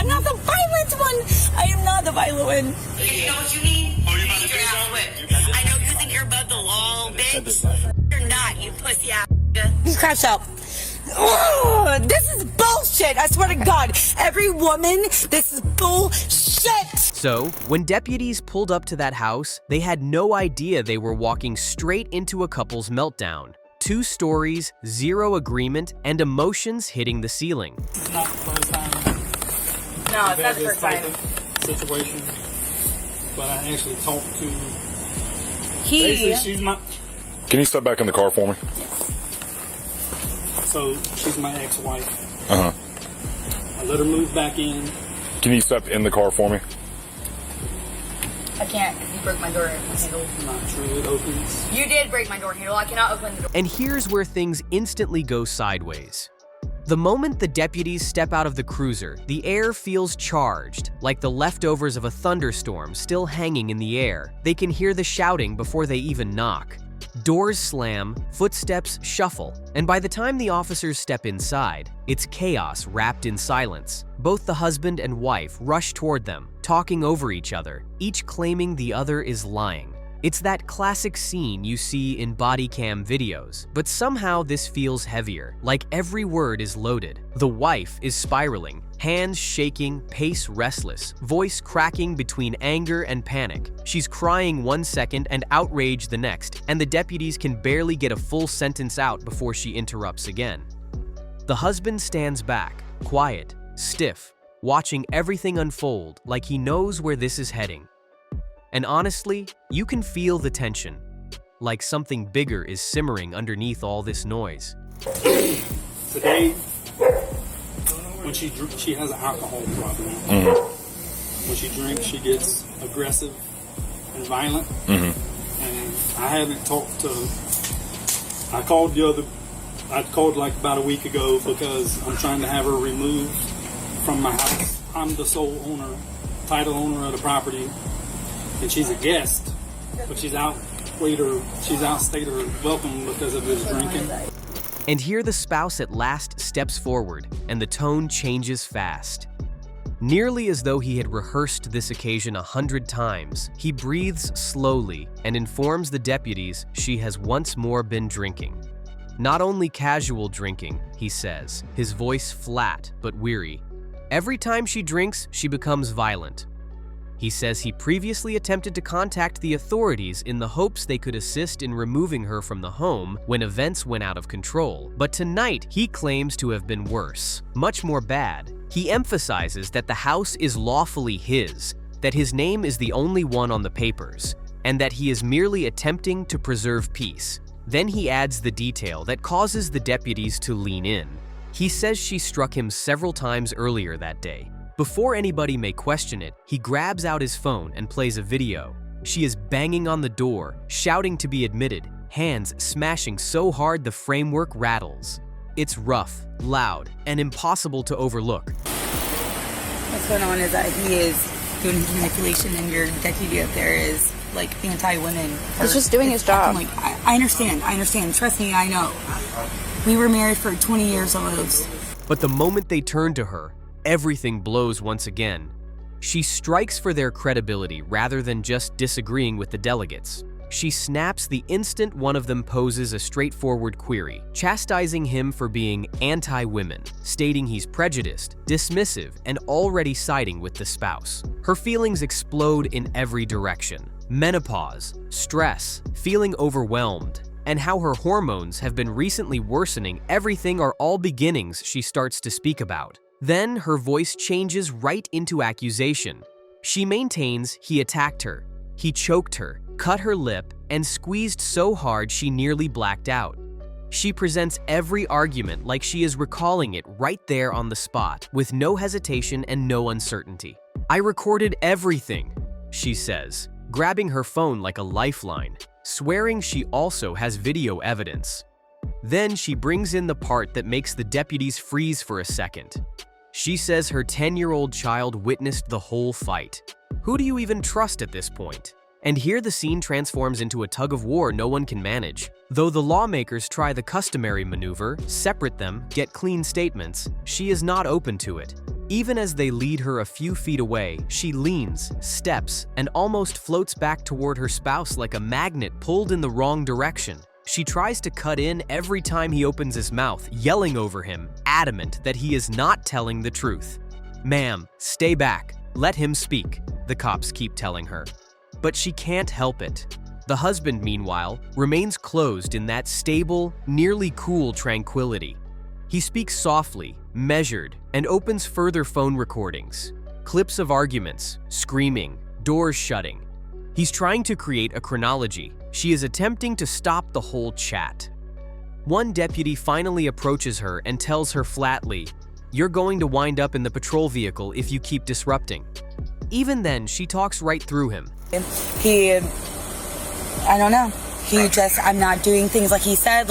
I'm not the violent one. I am not the violent one. You know what you need? Oh, you about to Your say ass something? whipped. I know you think you're above the law, bitch. You're not, you pussy ass. He's crashed out. Oh, this is bullshit. I swear to God. Every woman, this is bullshit. So, when deputies pulled up to that house, they had no idea they were walking straight into a couple's meltdown. 2 stories, 0 agreement, and emotions hitting the ceiling. It's not the first time. No, it's not the first time. Situation, but I actually talked to. He. Basically, she's my. Can you step back in the car for me? So she's my ex-wife. Uh-huh. I let her move back in. Can you step in the car for me? I can't because you broke my door handle. I'm not sure it opens. You did break my door handle. I cannot open the door. And here's where things instantly go sideways. The moment the deputies step out of the cruiser, the air feels charged, like the leftovers of a thunderstorm still hanging in the air. They can hear the shouting before they even knock. Doors slam, footsteps shuffle, and by the time the officers step inside, it's chaos wrapped in silence. Both the husband and wife rush toward them, talking over each other, each claiming the other is lying. It's that classic scene you see in Bodycam videos, but somehow this feels heavier, like every word is loaded. The wife is spiraling, hands shaking, pace restless, voice cracking between anger and panic. She's crying one second and outrage the next, and the deputies can barely get a full sentence out before she interrupts again. The husband stands back, quiet, stiff, watching everything unfold like he knows where this is heading. And honestly, you can feel the tension, like something bigger is simmering underneath all this noise. Today, when she has an alcohol problem. Mm-hmm. When she drinks, she gets aggressive and violent. Mm-hmm. And I haven't talked to. I called like about a week ago because I'm trying to have her removed from my house. I'm the sole owner, title owner of the property, and she's a guest, but she's outstayed her welcome because of this drinking. And here the spouse at last steps forward, and the tone changes fast. Nearly as though he had rehearsed this occasion 100 times, he breathes slowly and informs the deputies she has once more been drinking. Not only casual drinking, he says, his voice flat but weary. Every time she drinks, she becomes violent. He says he previously attempted to contact the authorities in the hopes they could assist in removing her from the home when events went out of control. But tonight, he claims to have been worse, much more bad. He emphasizes that the house is lawfully his, that his name is the only one on the papers, and that he is merely attempting to preserve peace. Then he adds the detail that causes the deputies to lean in. He says she struck him several times earlier that day. Before anybody may question it, he grabs out his phone and plays a video. She is banging on the door, shouting to be admitted, hands smashing so hard the framework rattles. It's rough, loud, and impossible to overlook. What's going on is that he is doing his manipulation, and your deputy up there is like anti-women. He's just doing his job. Like, I understand. Trust me, I know. We were married for 20 years almost. But the moment they turn to her, everything blows once again. She strikes for their credibility rather than just disagreeing with the delegates. She snaps the instant one of them poses a straightforward query, chastising him for being anti-women, stating he's prejudiced, dismissive, and already siding with the spouse. Her feelings explode in every direction. Menopause, stress, feeling overwhelmed, and how her hormones have been recently worsening everything are all beginnings she starts to speak about. Then her voice changes right into accusation. She maintains he attacked her. He choked her, cut her lip, and squeezed so hard she nearly blacked out. She presents every argument like she is recalling it right there on the spot, with no hesitation and no uncertainty. "I recorded everything," she says, grabbing her phone like a lifeline, swearing she also has video evidence. Then she brings in the part that makes the deputies freeze for a second. She says her 10-year-old child witnessed the whole fight. Who do you even trust at this point? And here the scene transforms into a tug-of-war no one can manage. Though the lawmakers try the customary maneuver, separate them, get clean statements, she is not open to it. Even as they lead her a few feet away, she leans, steps, and almost floats back toward her spouse like a magnet pulled in the wrong direction. She tries to cut in every time he opens his mouth, yelling over him, adamant that he is not telling the truth. "Ma'am, stay back. Let him speak," the cops keep telling her. But she can't help it. The husband, meanwhile, remains closed in that stable, nearly cool tranquility. He speaks softly, measured, and opens further phone recordings. Clips of arguments, screaming, doors shutting. He's trying to create a chronology. She is attempting to stop the whole chat. One deputy finally approaches her and tells her flatly, "You're going to wind up in the patrol vehicle if you keep disrupting." Even then, she talks right through him. I don't know. I'm not doing things like he said.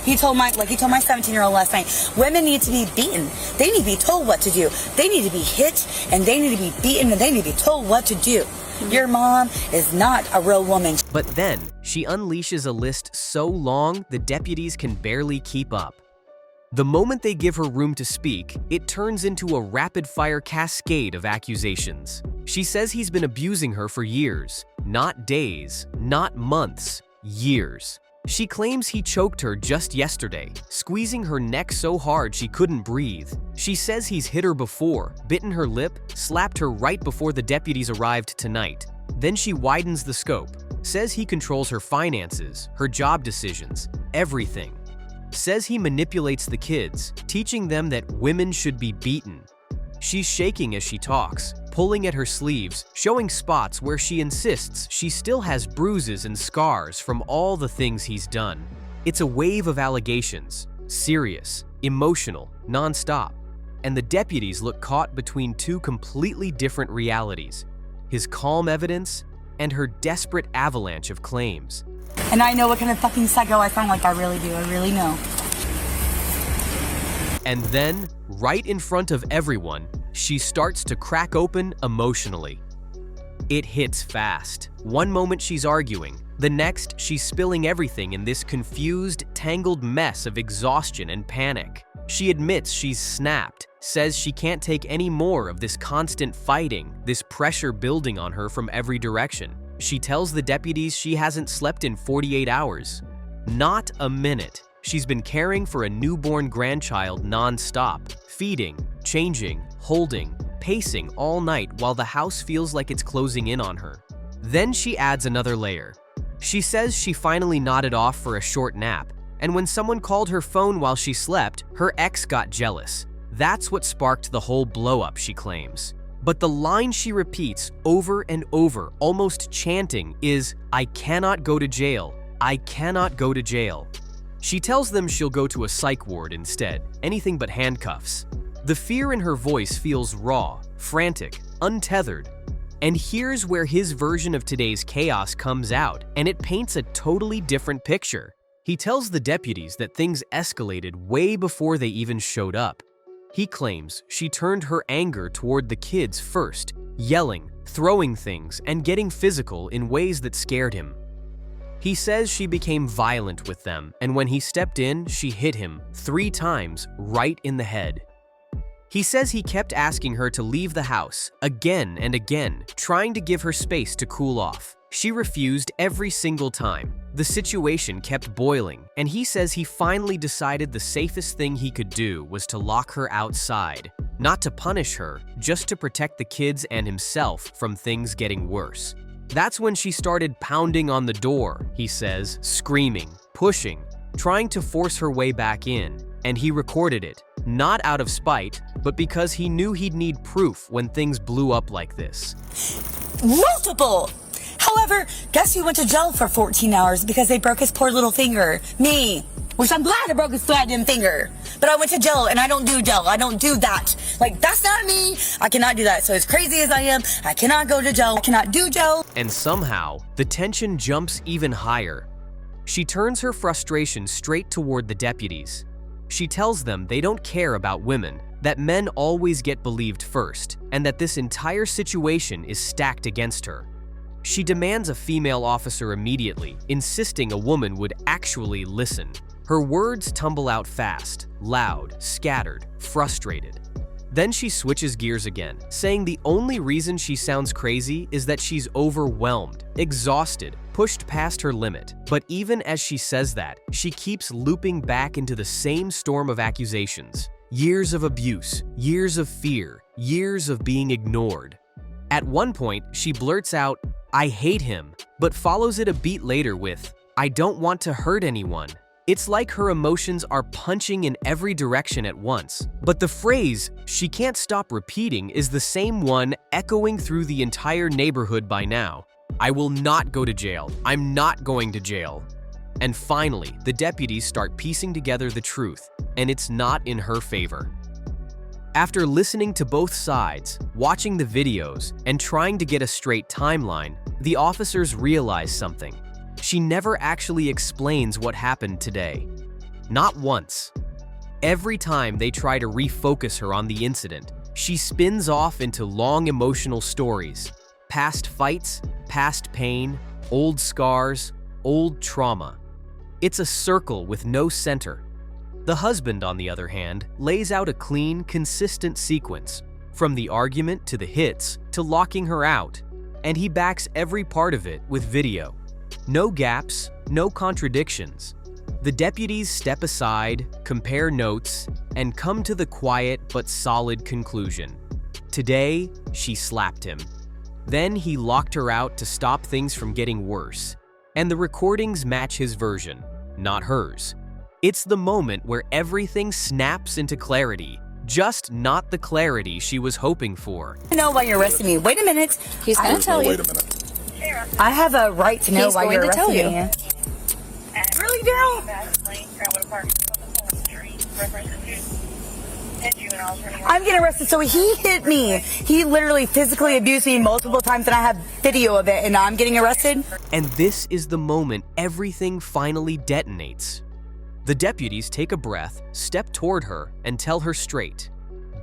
He told my 17-year-old last night, women need to be beaten. They need to be told what to do. They need to be hit, and they need to be beaten, and they need to be told what to do. Your mom is not a real woman. But then, she unleashes a list so long the deputies can barely keep up. The moment they give her room to speak, it turns into a rapid-fire cascade of accusations. She says he's been abusing her for years. Not days, not months, years. She claims he choked her just yesterday, squeezing her neck so hard she couldn't breathe. She says he's hit her before, bitten her lip, slapped her right before the deputies arrived tonight. Then she widens the scope, says he controls her finances, her job decisions, everything. Says he manipulates the kids, teaching them that women should be beaten. She's shaking as she talks, pulling at her sleeves, showing spots where she insists she still has bruises and scars from all the things he's done. It's a wave of allegations, serious, emotional, nonstop. And the deputies look caught between two completely different realities: his calm evidence and her desperate avalanche of claims. And I know what kind of fucking psycho I sound like. I really do. I really know. And then, right in front of everyone, she starts to crack open emotionally. It hits fast. One moment she's arguing, the next she's spilling everything in this confused, tangled mess of exhaustion and panic. She admits she's snapped, says she can't take any more of this constant fighting, this pressure building on her from every direction. She tells the deputies she hasn't slept in 48 hours. Not a minute. She's been caring for a newborn grandchild non-stop, feeding, changing, holding, pacing all night while the house feels like it's closing in on her. Then she adds another layer. She says she finally nodded off for a short nap, and when someone called her phone while she slept, her ex got jealous. That's what sparked the whole blow-up, she claims. But the line she repeats over and over, almost chanting, is, "I cannot go to jail. I cannot go to jail." She tells them she'll go to a psych ward instead, anything but handcuffs. The fear in her voice feels raw, frantic, untethered. And here's where his version of today's chaos comes out, and it paints a totally different picture. He tells the deputies that things escalated way before they even showed up. He claims she turned her anger toward the kids first, yelling, throwing things, and getting physical in ways that scared him. He says she became violent with them, and when he stepped in, she hit him 3 times right in the head. He says he kept asking her to leave the house again and again, trying to give her space to cool off. She refused every single time. The situation kept boiling, and he says he finally decided the safest thing he could do was to lock her outside. Not to punish her, just to protect the kids and himself from things getting worse. That's when she started pounding on the door, he says, screaming, pushing, trying to force her way back in. And he recorded it, not out of spite, but because he knew he'd need proof when things blew up like this. Multiple! However, guess who went to jail for 14 hours because they broke his poor little finger? Me. Which I'm glad I broke his goddamn finger. But I went to jail, and I don't do jail. I don't do that. Like, that's not me. I cannot do that. So as crazy as I am, I cannot go to jail. I cannot do jail. And somehow, the tension jumps even higher. She turns her frustration straight toward the deputies. She tells them they don't care about women, that men always get believed first, and that this entire situation is stacked against her. She demands a female officer immediately, insisting a woman would actually listen. Her words tumble out fast, loud, scattered, frustrated. Then she switches gears again, saying the only reason she sounds crazy is that she's overwhelmed, exhausted, pushed past her limit. But even as she says that, she keeps looping back into the same storm of accusations. Years of abuse, years of fear, years of being ignored. At one point, she blurts out, "I hate him," but follows it a beat later with, "I don't want to hurt anyone." It's like her emotions are punching in every direction at once. But the phrase she can't stop repeating is the same one echoing through the entire neighborhood by now. "I will not go to jail. I'm not going to jail." And finally, the deputies start piecing together the truth, and it's not in her favor. After listening to both sides, watching the videos, and trying to get a straight timeline, the officers realize something. She never actually explains what happened today. Not once. Every time they try to refocus her on the incident, she spins off into long emotional stories. Past fights, past pain, old scars, old trauma. It's a circle with no center. The husband, on the other hand, lays out a clean, consistent sequence, from the argument to the hits to locking her out, and he backs every part of it with video. No gaps, no contradictions. The deputies step aside, compare notes, and come to the quiet but solid conclusion. Today, she slapped him. Then he locked her out to stop things from getting worse. And the recordings match his version, not hers. It's the moment where everything snaps into clarity, just not the clarity she was hoping for. I know why you're arresting me. Wait a minute. He's going to tell you. Wait a minute. I have a right to know He's why going you're to tell arresting you. me. Really, Daryl? I'm getting arrested, so he hit me. He literally physically abused me multiple times, and I have video of it, and I'm getting arrested. And this is the moment everything finally detonates. The deputies take a breath, step toward her, and tell her straight.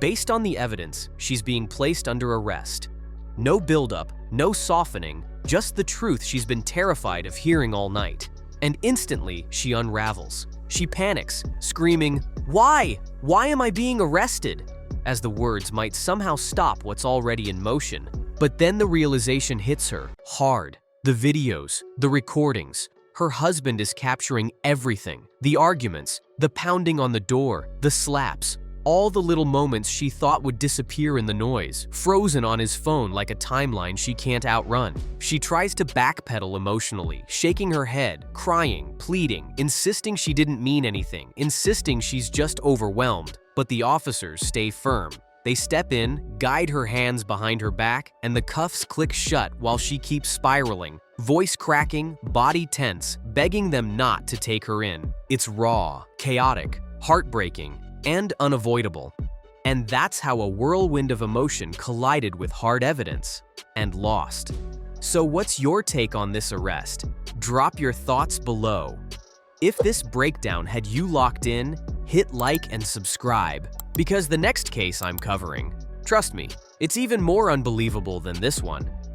Based on the evidence, she's being placed under arrest. No buildup, no softening, just the truth she's been terrified of hearing all night. And instantly, she unravels. She panics, screaming, "Why? Why am I being arrested?" As the words might somehow stop what's already in motion. But then the realization hits her, hard. The videos, the recordings. Her husband is capturing everything. The arguments, the pounding on the door, the slaps. All the little moments she thought would disappear in the noise, frozen on his phone like a timeline she can't outrun. She tries to backpedal emotionally, shaking her head, crying, pleading, insisting she didn't mean anything, insisting she's just overwhelmed. But the officers stay firm. They step in, guide her hands behind her back, and the cuffs click shut while she keeps spiraling, voice cracking, body tense, begging them not to take her in. It's raw, chaotic, heartbreaking, and unavoidable. And that's how a whirlwind of emotion collided with hard evidence and lost. So what's your take on this arrest? Drop your thoughts below. If this breakdown had you locked in, hit like and subscribe, because the next case I'm covering, trust me, it's even more unbelievable than this one.